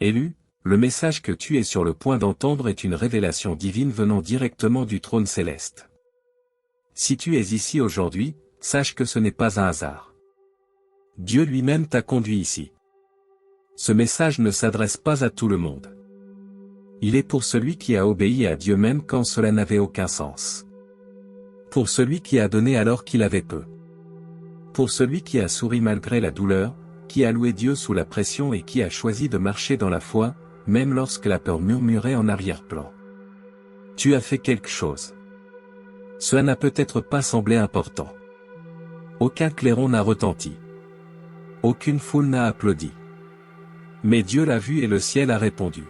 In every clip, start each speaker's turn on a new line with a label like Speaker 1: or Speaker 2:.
Speaker 1: Élu, le message que tu es sur le point d'entendre est une révélation divine venant directement du trône céleste. Si tu es ici aujourd'hui, sache que ce n'est pas un hasard. Dieu lui-même t'a conduit ici. Ce message ne s'adresse pas à tout le monde. Il est pour celui qui a obéi à Dieu même quand cela n'avait aucun sens. Pour celui qui a donné alors qu'il avait peu. Pour celui qui a souri malgré la douleur, qui a loué Dieu sous la pression et qui a choisi de marcher dans la foi, même lorsque la peur murmurait en arrière-plan. Tu as fait quelque chose. Cela n'a peut-être pas semblé important. Aucun clairon n'a retenti. Aucune foule n'a applaudi. Mais Dieu l'a vu et le ciel a répondu.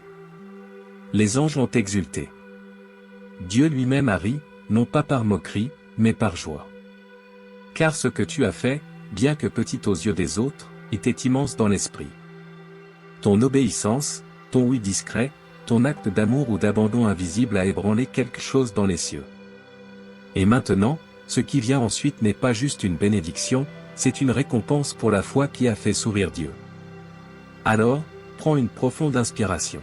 Speaker 1: Les anges ont exulté. Dieu lui-même a ri, non pas par moquerie, mais par joie. Car ce que tu as fait, bien que petit aux yeux des autres, était immense dans l'esprit. Ton obéissance, ton oui discret, ton acte d'amour ou d'abandon invisible a ébranlé quelque chose dans les cieux. Et maintenant, ce qui vient ensuite n'est pas juste une bénédiction, c'est une récompense pour la foi qui a fait sourire Dieu. Alors, prends une profonde inspiration.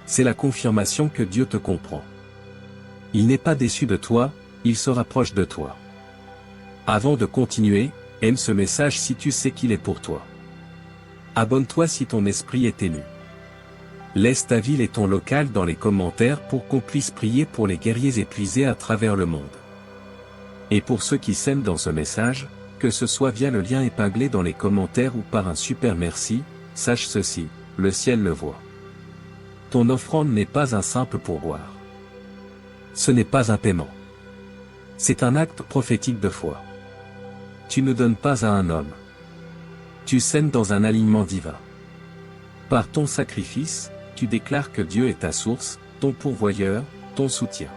Speaker 1: C'est la confirmation que Dieu te comprend. Il n'est pas déçu de toi, il se rapproche de toi. Avant de continuer, aime ce message si tu sais qu'il est pour toi. Abonne-toi si ton esprit est ému. Laisse ta ville et ton local dans les commentaires pour qu'on puisse prier pour les guerriers épuisés à travers le monde. Et pour ceux qui s'aiment dans ce message, que ce soit via le lien épinglé dans les commentaires ou par un super merci, sache ceci, le ciel le voit. Ton offrande n'est pas un simple pourboire. Ce n'est pas un paiement. C'est un acte prophétique de foi. Tu ne donnes pas à un homme. Tu sèmes dans un alignement divin. Par ton sacrifice, tu déclares que Dieu est ta source, ton pourvoyeur, ton soutien.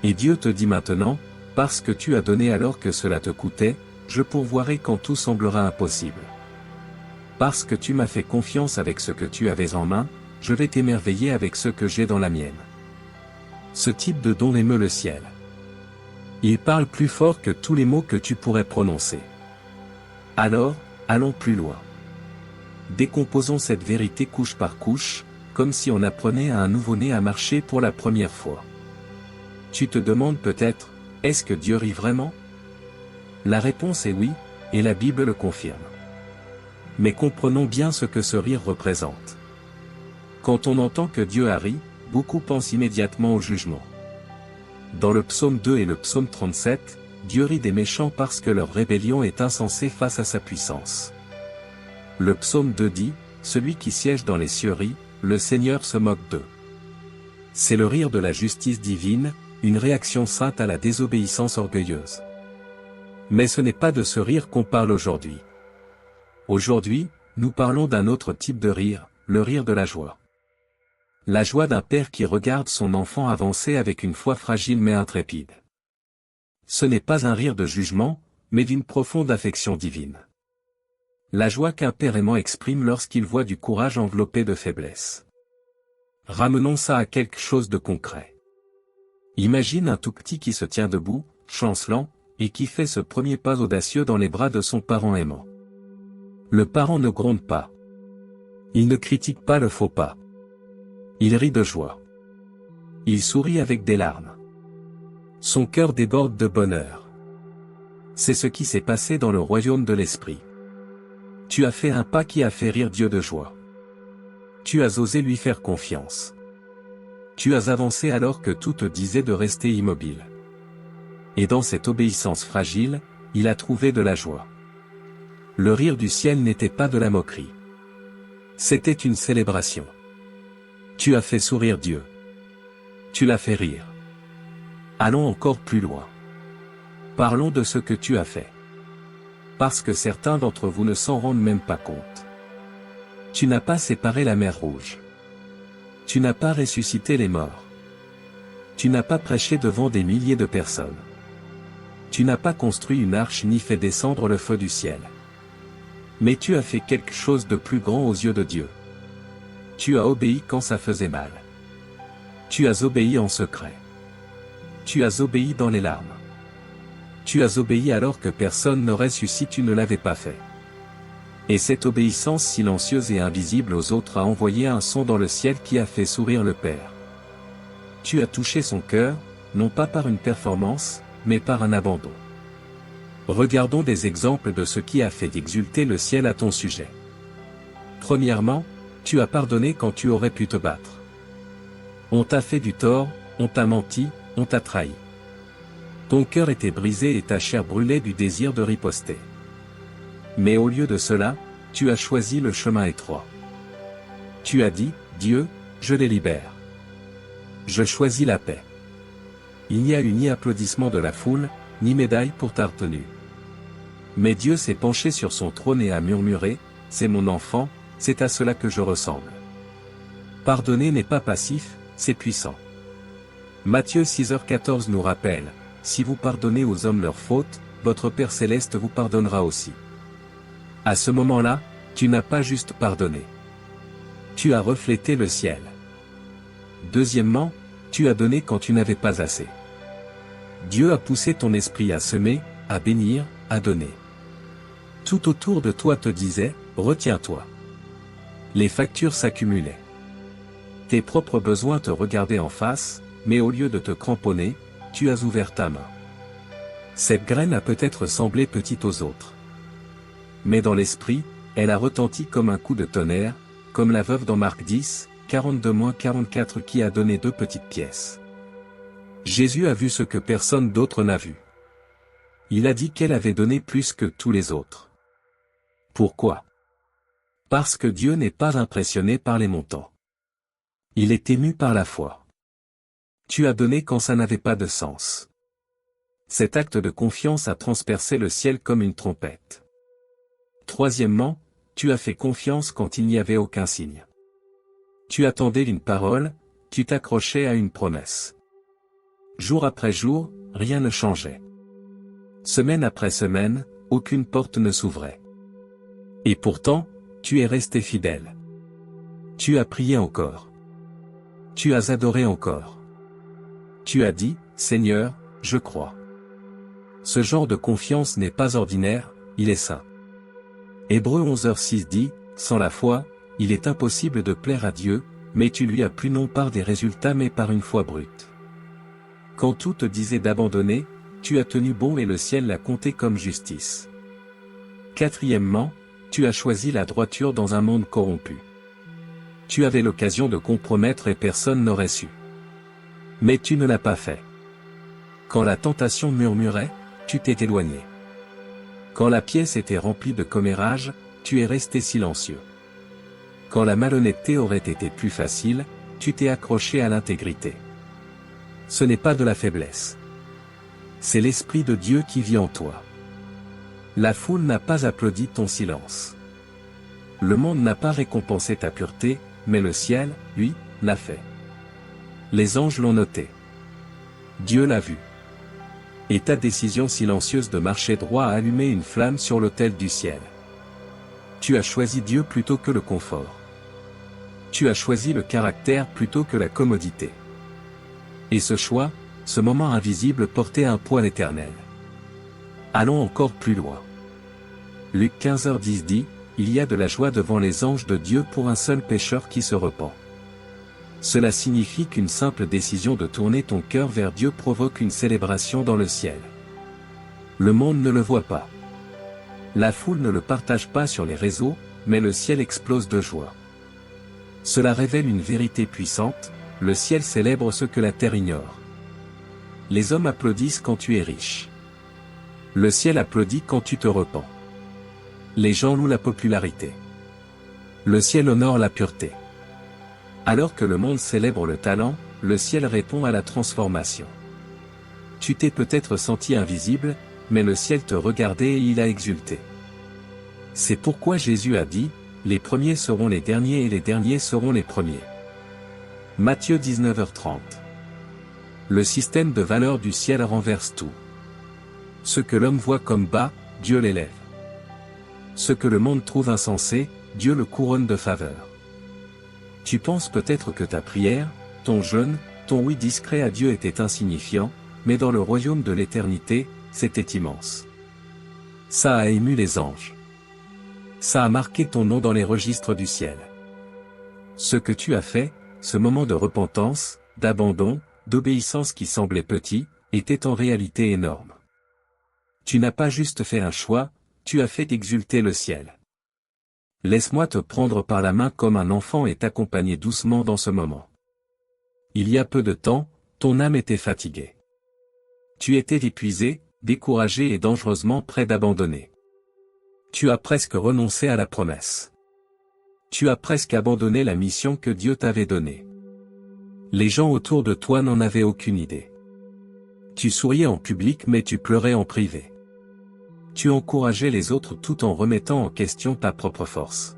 Speaker 1: Et Dieu te dit maintenant, parce que tu as donné alors que cela te coûtait, je pourvoirai quand tout semblera impossible. Parce que tu m'as fait confiance avec ce que tu avais en main, je vais t'émerveiller avec ce que j'ai dans la mienne. Ce type de don émeut le ciel. Il parle plus fort que tous les mots que tu pourrais prononcer. Alors, allons plus loin. Décomposons cette vérité couche par couche, comme si on apprenait à un nouveau-né à marcher pour la première fois. Tu te demandes peut-être, est-ce que Dieu rit vraiment? La réponse est oui, et la Bible le confirme. Mais comprenons bien ce que ce rire représente. Quand on entend que Dieu a ri, beaucoup pensent immédiatement au jugement. Dans le psaume 2 et le psaume 37, Dieu rit des méchants parce que leur rébellion est insensée face à sa puissance. Le psaume 2 dit, « Celui qui siège dans les cieux rit, le Seigneur se moque d'eux. » C'est le rire de la justice divine, une réaction sainte à la désobéissance orgueilleuse. Mais ce n'est pas de ce rire qu'on parle aujourd'hui. Aujourd'hui, nous parlons d'un autre type de rire, le rire de la joie. La joie d'un père qui regarde son enfant avancer avec une foi fragile mais intrépide. Ce n'est pas un rire de jugement, mais d'une profonde affection divine. La joie qu'un père aimant exprime lorsqu'il voit du courage enveloppé de faiblesse. Ramenons ça à quelque chose de concret. Imagine un tout petit qui se tient debout, chancelant, et qui fait ce premier pas audacieux dans les bras de son parent aimant. Le parent ne gronde pas. Il ne critique pas le faux pas. Il rit de joie. Il sourit avec des larmes. Son cœur déborde de bonheur. C'est ce qui s'est passé dans le royaume de l'esprit. Tu as fait un pas qui a fait rire Dieu de joie. Tu as osé lui faire confiance. Tu as avancé alors que tout te disait de rester immobile. Et dans cette obéissance fragile, il a trouvé de la joie. Le rire du ciel n'était pas de la moquerie. C'était une célébration. Tu as fait sourire Dieu. Tu l'as fait rire. Allons encore plus loin. Parlons de ce que tu as fait. Parce que certains d'entre vous ne s'en rendent même pas compte. Tu n'as pas séparé la mer Rouge. Tu n'as pas ressuscité les morts. Tu n'as pas prêché devant des milliers de personnes. Tu n'as pas construit une arche ni fait descendre le feu du ciel. Mais tu as fait quelque chose de plus grand aux yeux de Dieu. Tu as obéi quand ça faisait mal. Tu as obéi en secret. Tu as obéi dans les larmes. Tu as obéi alors que personne n'aurait su si tu ne l'avais pas fait. Et cette obéissance silencieuse et invisible aux autres a envoyé un son dans le ciel qui a fait sourire le Père. Tu as touché son cœur, non pas par une performance, mais par un abandon. Regardons des exemples de ce qui a fait exulter le ciel à ton sujet. Premièrement, tu as pardonné quand tu aurais pu te battre. On t'a fait du tort, on t'a menti, on t'a trahi. Ton cœur était brisé et ta chair brûlait du désir de riposter. Mais au lieu de cela, tu as choisi le chemin étroit. Tu as dit, Dieu, je les libère. Je choisis la paix. Il n'y a eu ni applaudissement de la foule, ni médaille pour ta retenue. Mais Dieu s'est penché sur son trône et a murmuré, c'est mon enfant, c'est à cela que je ressemble. Pardonner n'est pas passif, c'est puissant. Matthieu 6h14 nous rappelle, si vous pardonnez aux hommes leurs fautes, votre Père Céleste vous pardonnera aussi. À ce moment-là, tu n'as pas juste pardonné. Tu as reflété le ciel. Deuxièmement, tu as donné quand tu n'avais pas assez. Dieu a poussé ton esprit à semer, à bénir, à donner. Tout autour de toi te disait, retiens-toi. Les factures s'accumulaient. Tes propres besoins te regardaient en face, mais au lieu de te cramponner, tu as ouvert ta main. Cette graine a peut-être semblé petite aux autres. Mais dans l'esprit, elle a retenti comme un coup de tonnerre, comme la veuve dans Marc 10, 42-44 qui a donné 2 petites pièces. Jésus a vu ce que personne d'autre n'a vu. Il a dit qu'elle avait donné plus que tous les autres. Pourquoi? Parce que Dieu n'est pas impressionné par les montants. Il est ému par la foi. Tu as donné quand ça n'avait pas de sens. Cet acte de confiance a transpercé le ciel comme une trompette. Troisièmement, tu as fait confiance quand il n'y avait aucun signe. Tu attendais une parole, tu t'accrochais à une promesse. Jour après jour, rien ne changeait. Semaine après semaine, aucune porte ne s'ouvrait. Et pourtant, tu es resté fidèle. Tu as prié encore. Tu as adoré encore. Tu as dit, Seigneur, je crois. Ce genre de confiance n'est pas ordinaire, il est saint. Hébreux 11h6 dit, sans la foi, il est impossible de plaire à Dieu, mais tu lui as plu non par des résultats mais par une foi brute. Quand tout te disait d'abandonner, tu as tenu bon et le ciel l'a compté comme justice. Quatrièmement, tu as choisi la droiture dans un monde corrompu. Tu avais l'occasion de compromettre et personne n'aurait su. Mais tu ne l'as pas fait. Quand la tentation murmurait, tu t'es éloigné. Quand la pièce était remplie de commérages, tu es resté silencieux. Quand la malhonnêteté aurait été plus facile, tu t'es accroché à l'intégrité. Ce n'est pas de la faiblesse. C'est l'Esprit de Dieu qui vit en toi. La foule n'a pas applaudi ton silence. Le monde n'a pas récompensé ta pureté, mais le ciel, lui, l'a fait. Les anges l'ont noté. Dieu l'a vu. Et ta décision silencieuse de marcher droit a allumé une flamme sur l'autel du ciel. Tu as choisi Dieu plutôt que le confort. Tu as choisi le caractère plutôt que la commodité. Et ce choix, ce moment invisible portait un poids éternel. Allons encore plus loin. Luc 15h10 dit, il y a de la joie devant les anges de Dieu pour un seul pécheur qui se repent. Cela signifie qu'une simple décision de tourner ton cœur vers Dieu provoque une célébration dans le ciel. Le monde ne le voit pas. La foule ne le partage pas sur les réseaux, mais le ciel explose de joie. Cela révèle une vérité puissante, le ciel célèbre ce que la terre ignore. Les hommes applaudissent quand tu es riche. Le ciel applaudit quand tu te repens. Les gens louent la popularité. Le ciel honore la pureté. Alors que le monde célèbre le talent, le ciel répond à la transformation. Tu t'es peut-être senti invisible, mais le ciel te regardait et il a exulté. C'est pourquoi Jésus a dit, les premiers seront les derniers et les derniers seront les premiers. Matthieu 19h30. Le système de valeurs du ciel renverse tout. Ce que l'homme voit comme bas, Dieu l'élève. Ce que le monde trouve insensé, Dieu le couronne de faveur. Tu penses peut-être que ta prière, ton jeûne, ton oui discret à Dieu était insignifiant, mais dans le royaume de l'éternité, c'était immense. Ça a ému les anges. Ça a marqué ton nom dans les registres du ciel. Ce que tu as fait, ce moment de repentance, d'abandon, d'obéissance qui semblait petit, était en réalité énorme. Tu n'as pas juste fait un choix, tu as fait exulter le ciel. Laisse-moi te prendre par la main comme un enfant et t'accompagner doucement dans ce moment. Il y a peu de temps, ton âme était fatiguée. Tu étais épuisé, découragé et dangereusement près d'abandonner. Tu as presque renoncé à la promesse. Tu as presque abandonné la mission que Dieu t'avait donnée. Les gens autour de toi n'en avaient aucune idée. Tu souriais en public mais tu pleurais en privé. Tu encourageais les autres tout en remettant en question ta propre force.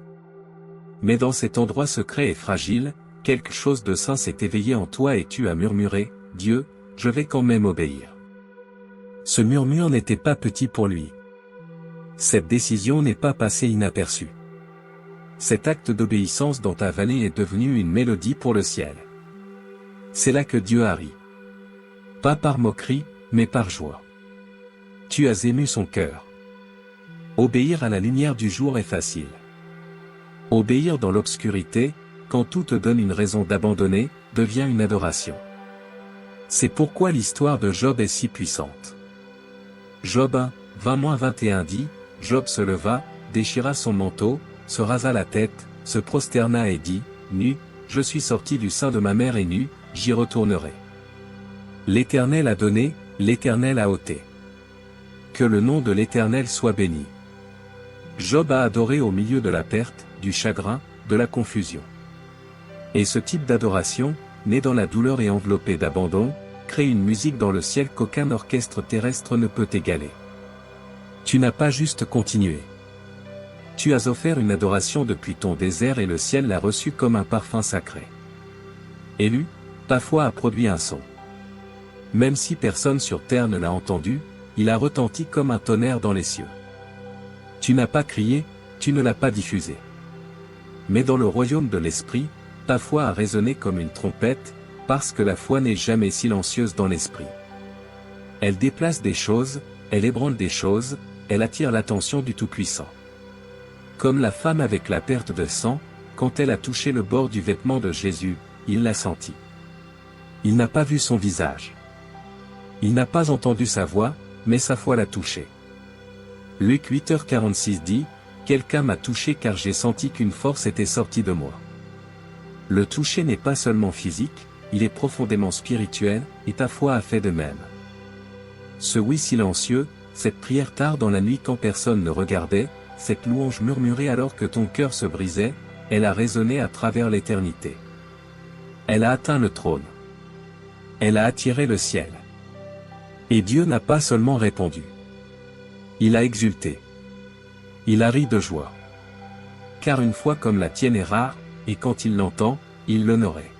Speaker 1: Mais dans cet endroit secret et fragile, quelque chose de saint s'est éveillé en toi et tu as murmuré, « Dieu, je vais quand même obéir. » Ce murmure n'était pas petit pour lui. Cette décision n'est pas passée inaperçue. Cet acte d'obéissance dans ta vallée est devenu une mélodie pour le ciel. C'est là que Dieu a ri. Pas par moquerie, mais par joie. Tu as ému son cœur. Obéir à la lumière du jour est facile. Obéir dans l'obscurité, quand tout te donne une raison d'abandonner, devient une adoration. C'est pourquoi l'histoire de Job est si puissante. Job 1, 20-21 dit, « Job se leva, déchira son manteau, se rasa la tête, se prosterna et dit, « Nu, je suis sorti du sein de ma mère et nu, j'y retournerai. L'Éternel a donné, l'Éternel a ôté. Que le nom de l'Éternel soit béni. » Job a adoré au milieu de la perte, du chagrin, de la confusion. Et ce type d'adoration, né dans la douleur et enveloppé d'abandon, crée une musique dans le ciel qu'aucun orchestre terrestre ne peut égaler. Tu n'as pas juste continué. Tu as offert une adoration depuis ton désert et le ciel l'a reçu comme un parfum sacré. Élu, ta foi a produit un son. Même si personne sur terre ne l'a entendu, il a retenti comme un tonnerre dans les cieux. Tu n'as pas crié, tu ne l'as pas diffusé. Mais dans le royaume de l'esprit, ta foi a résonné comme une trompette, parce que la foi n'est jamais silencieuse dans l'esprit. Elle déplace des choses, elle ébranle des choses, elle attire l'attention du Tout-Puissant. Comme la femme avec la perte de sang, quand elle a touché le bord du vêtement de Jésus, il l'a senti. Il n'a pas vu son visage. Il n'a pas entendu sa voix, mais sa foi l'a touché. Luc 8h46 dit, « Quelqu'un m'a touché car j'ai senti qu'une force était sortie de moi. » Le toucher n'est pas seulement physique, il est profondément spirituel, et ta foi a fait de même. Ce oui silencieux, cette prière tard dans la nuit quand personne ne regardait, cette louange murmurée alors que ton cœur se brisait, elle a résonné à travers l'éternité. Elle a atteint le trône. Elle a attiré le ciel. Et Dieu n'a pas seulement répondu. Il a exulté. Il a ri de joie. Car une foi comme la tienne est rare, et quand il l'entend, il l'honorait.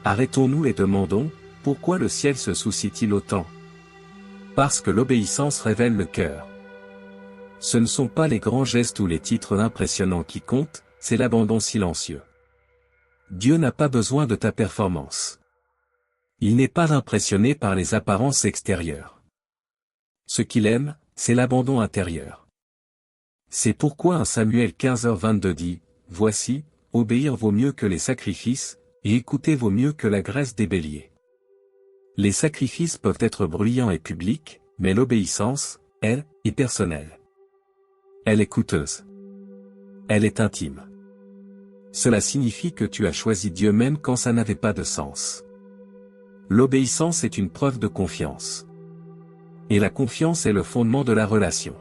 Speaker 1: Arrêtons-nous et demandons, pourquoi le ciel se soucie-t-il autant? Parce que l'obéissance révèle le cœur. Ce ne sont pas les grands gestes ou les titres impressionnants qui comptent, c'est l'abandon silencieux. Dieu n'a pas besoin de ta performance. Il n'est pas impressionné par les apparences extérieures. Ce qu'il aime, c'est l'abandon intérieur. C'est pourquoi 1 Samuel 15h22 dit, « Voici, obéir vaut mieux que les sacrifices, et écouter vaut mieux que la graisse des béliers. » Les sacrifices peuvent être bruyants et publics, mais l'obéissance, elle, est personnelle. Elle est coûteuse. Elle est intime. Cela signifie que tu as choisi Dieu même quand ça n'avait pas de sens. L'obéissance est une preuve de confiance. Et la confiance est le fondement de la relation.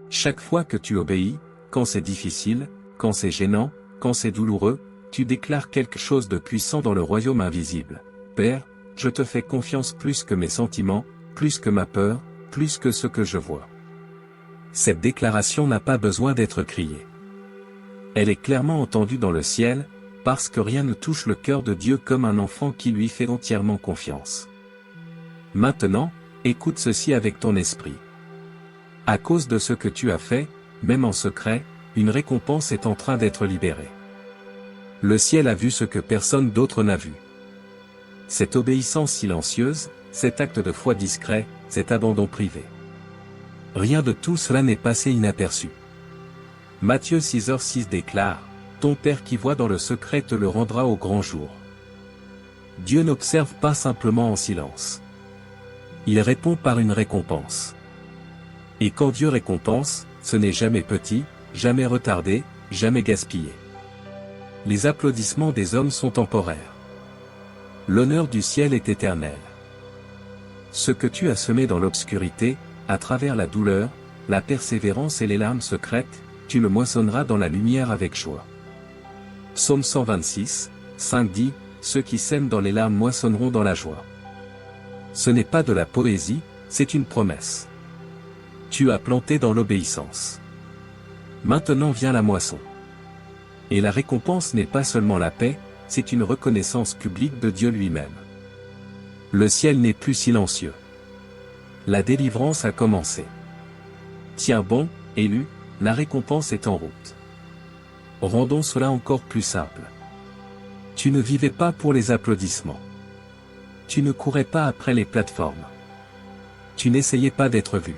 Speaker 1: Chaque fois que tu obéis, quand c'est difficile, quand c'est gênant, quand c'est douloureux, tu déclares quelque chose de puissant dans le royaume invisible. Père, je te fais confiance plus que mes sentiments, plus que ma peur, plus que ce que je vois. Cette déclaration n'a pas besoin d'être criée. Elle est clairement entendue dans le ciel, parce que rien ne touche le cœur de Dieu comme un enfant qui lui fait entièrement confiance. Maintenant, écoute ceci avec ton esprit. À cause de ce que tu as fait, même en secret, une récompense est en train d'être libérée. Le ciel a vu ce que personne d'autre n'a vu. Cette obéissance silencieuse, cet acte de foi discret, cet abandon privé. Rien de tout cela n'est passé inaperçu. Matthieu 6h6 déclare, « Ton Père qui voit dans le secret te le rendra au grand jour. » Dieu n'observe pas simplement en silence. Il répond par une récompense. Et quand Dieu récompense, ce n'est jamais petit, jamais retardé, jamais gaspillé. Les applaudissements des hommes sont temporaires. L'honneur du ciel est éternel. Ce que tu as semé dans l'obscurité, à travers la douleur, la persévérance et les larmes secrètes, tu le moissonneras dans la lumière avec joie. Psaume 126, 5 dit, « Ceux qui sèment dans les larmes moissonneront dans la joie. » Ce n'est pas de la poésie, c'est une promesse. Tu as planté dans l'obéissance. Maintenant vient la moisson. Et la récompense n'est pas seulement la paix, c'est une reconnaissance publique de Dieu lui-même. Le ciel n'est plus silencieux. La délivrance a commencé. Tiens bon, élu, la récompense est en route. Rendons cela encore plus simple. Tu ne vivais pas pour les applaudissements. Tu ne courais pas après les plateformes. Tu n'essayais pas d'être vu.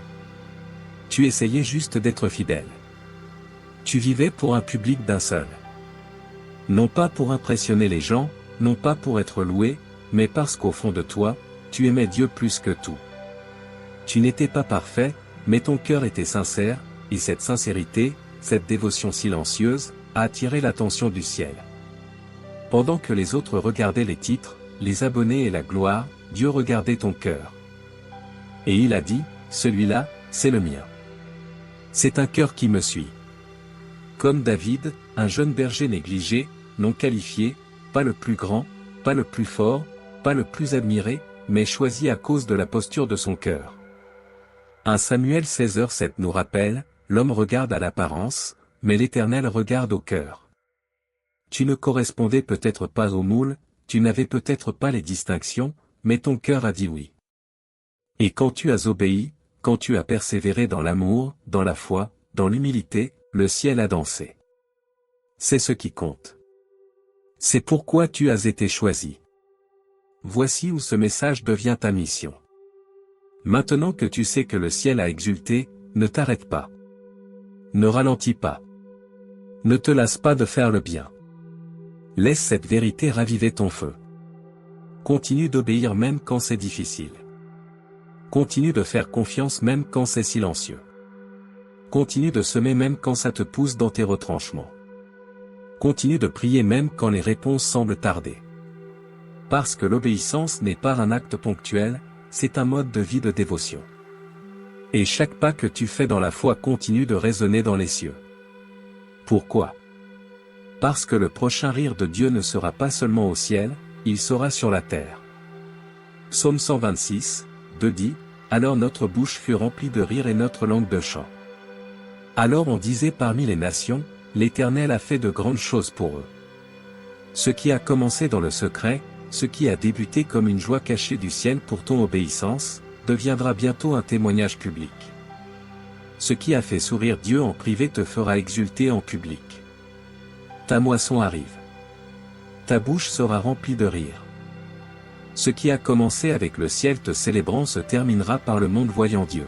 Speaker 1: Tu essayais juste d'être fidèle. Tu vivais pour un public d'un seul. Non pas pour impressionner les gens, non pas pour être loué, mais parce qu'au fond de toi, tu aimais Dieu plus que tout. Tu n'étais pas parfait, mais ton cœur était sincère, et cette sincérité, cette dévotion silencieuse, a attiré l'attention du ciel. Pendant que les autres regardaient les titres, les abonnés et la gloire, Dieu regardait ton cœur. Et il a dit, celui-là, c'est le mien. C'est un cœur qui me suit. Comme David, un jeune berger négligé, non qualifié, pas le plus grand, pas le plus fort, pas le plus admiré, mais choisi à cause de la posture de son cœur. 1 Samuel 16h7 nous rappelle, l'homme regarde à l'apparence, mais l'Éternel regarde au cœur. Tu ne correspondais peut-être pas au moule, tu n'avais peut-être pas les distinctions, mais ton cœur a dit oui. Et quand tu as obéi, quand tu as persévéré dans l'amour, dans la foi, dans l'humilité, le ciel a dansé. C'est ce qui compte. C'est pourquoi tu as été choisi. Voici où ce message devient ta mission. Maintenant que tu sais que le ciel a exulté, ne t'arrête pas. Ne ralentis pas. Ne te lasse pas de faire le bien. Laisse cette vérité raviver ton feu. Continue d'obéir même quand c'est difficile. Continue de faire confiance même quand c'est silencieux. Continue de semer même quand ça te pousse dans tes retranchements. Continue de prier même quand les réponses semblent tarder. Parce que l'obéissance n'est pas un acte ponctuel, c'est un mode de vie de dévotion. Et chaque pas que tu fais dans la foi continue de résonner dans les cieux. Pourquoi ? Parce que le prochain rire de Dieu ne sera pas seulement au ciel, il sera sur la terre. Psaume 126, 2 dit, « Alors notre bouche fut remplie de rire et notre langue de chant. » Alors on disait parmi les nations, « L'Éternel a fait de grandes choses pour eux. » Ce qui a commencé dans le secret, ce qui a débuté comme une joie cachée du ciel pour ton obéissance, deviendra bientôt un témoignage public. Ce qui a fait sourire Dieu en privé te fera exulter en public. Ta moisson arrive. Ta bouche sera remplie de rire. Ce qui a commencé avec le ciel te célébrant se terminera par le monde voyant Dieu.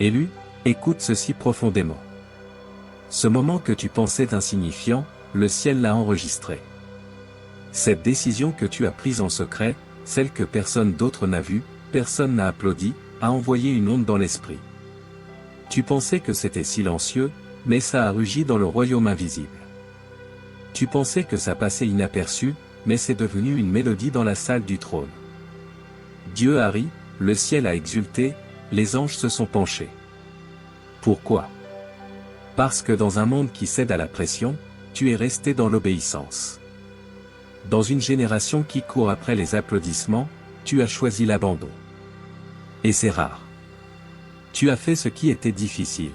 Speaker 1: Élu, écoute ceci profondément. Ce moment que tu pensais insignifiant, le ciel l'a enregistré. Cette décision que tu as prise en secret, celle que personne d'autre n'a vue, personne n'a applaudi, a envoyé une onde dans l'esprit. Tu pensais que c'était silencieux, mais ça a rugi dans le royaume invisible. Tu pensais que ça passait inaperçu, mais c'est devenu une mélodie dans la salle du trône. Dieu a ri, le ciel a exulté, les anges se sont penchés. Pourquoi ? Parce que dans un monde qui cède à la pression, tu es resté dans l'obéissance. Dans une génération qui court après les applaudissements, tu as choisi l'abandon. Et c'est rare. Tu as fait ce qui était difficile.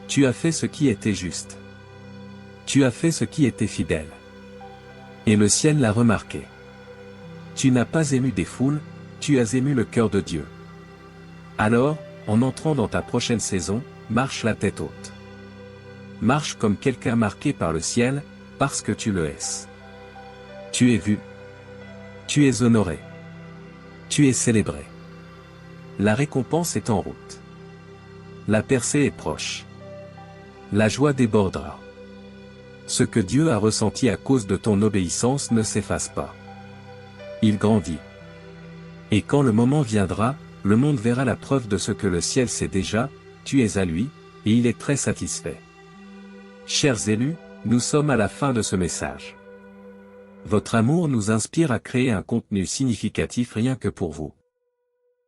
Speaker 1: Tu as fait ce qui était juste. Tu as fait ce qui était fidèle. Et le ciel l'a remarqué. Tu n'as pas ému des foules, tu as ému le cœur de Dieu. Alors, en entrant dans ta prochaine saison, marche la tête haute. Marche comme quelqu'un marqué par le ciel, parce que tu le es. Tu es vu. Tu es honoré. Tu es célébré. La récompense est en route. La percée est proche. La joie débordera. Ce que Dieu a ressenti à cause de ton obéissance ne s'efface pas. Il grandit. Et quand le moment viendra, le monde verra la preuve de ce que le ciel sait déjà, tu es à lui, et il est très satisfait. Chers élus, nous sommes à la fin de ce message. Votre amour nous inspire à créer un contenu significatif rien que pour vous.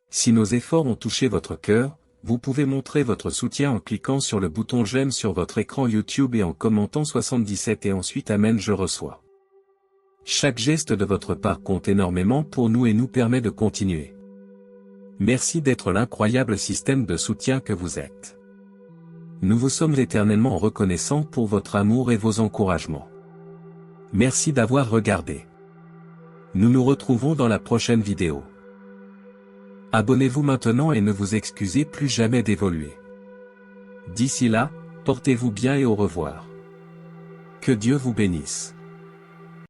Speaker 1: Si nos efforts ont touché votre cœur, vous pouvez montrer votre soutien en cliquant sur le bouton j'aime sur votre écran YouTube et en commentant 77 et ensuite Amen je reçois. Chaque geste de votre part compte énormément pour nous et nous permet de continuer. Merci d'être l'incroyable système de soutien que vous êtes. Nous vous sommes éternellement reconnaissants pour votre amour et vos encouragements. Merci d'avoir regardé. Nous nous retrouvons dans la prochaine vidéo. Abonnez-vous maintenant et ne vous excusez plus jamais d'évoluer. D'ici là, portez-vous bien et au revoir. Que Dieu vous bénisse.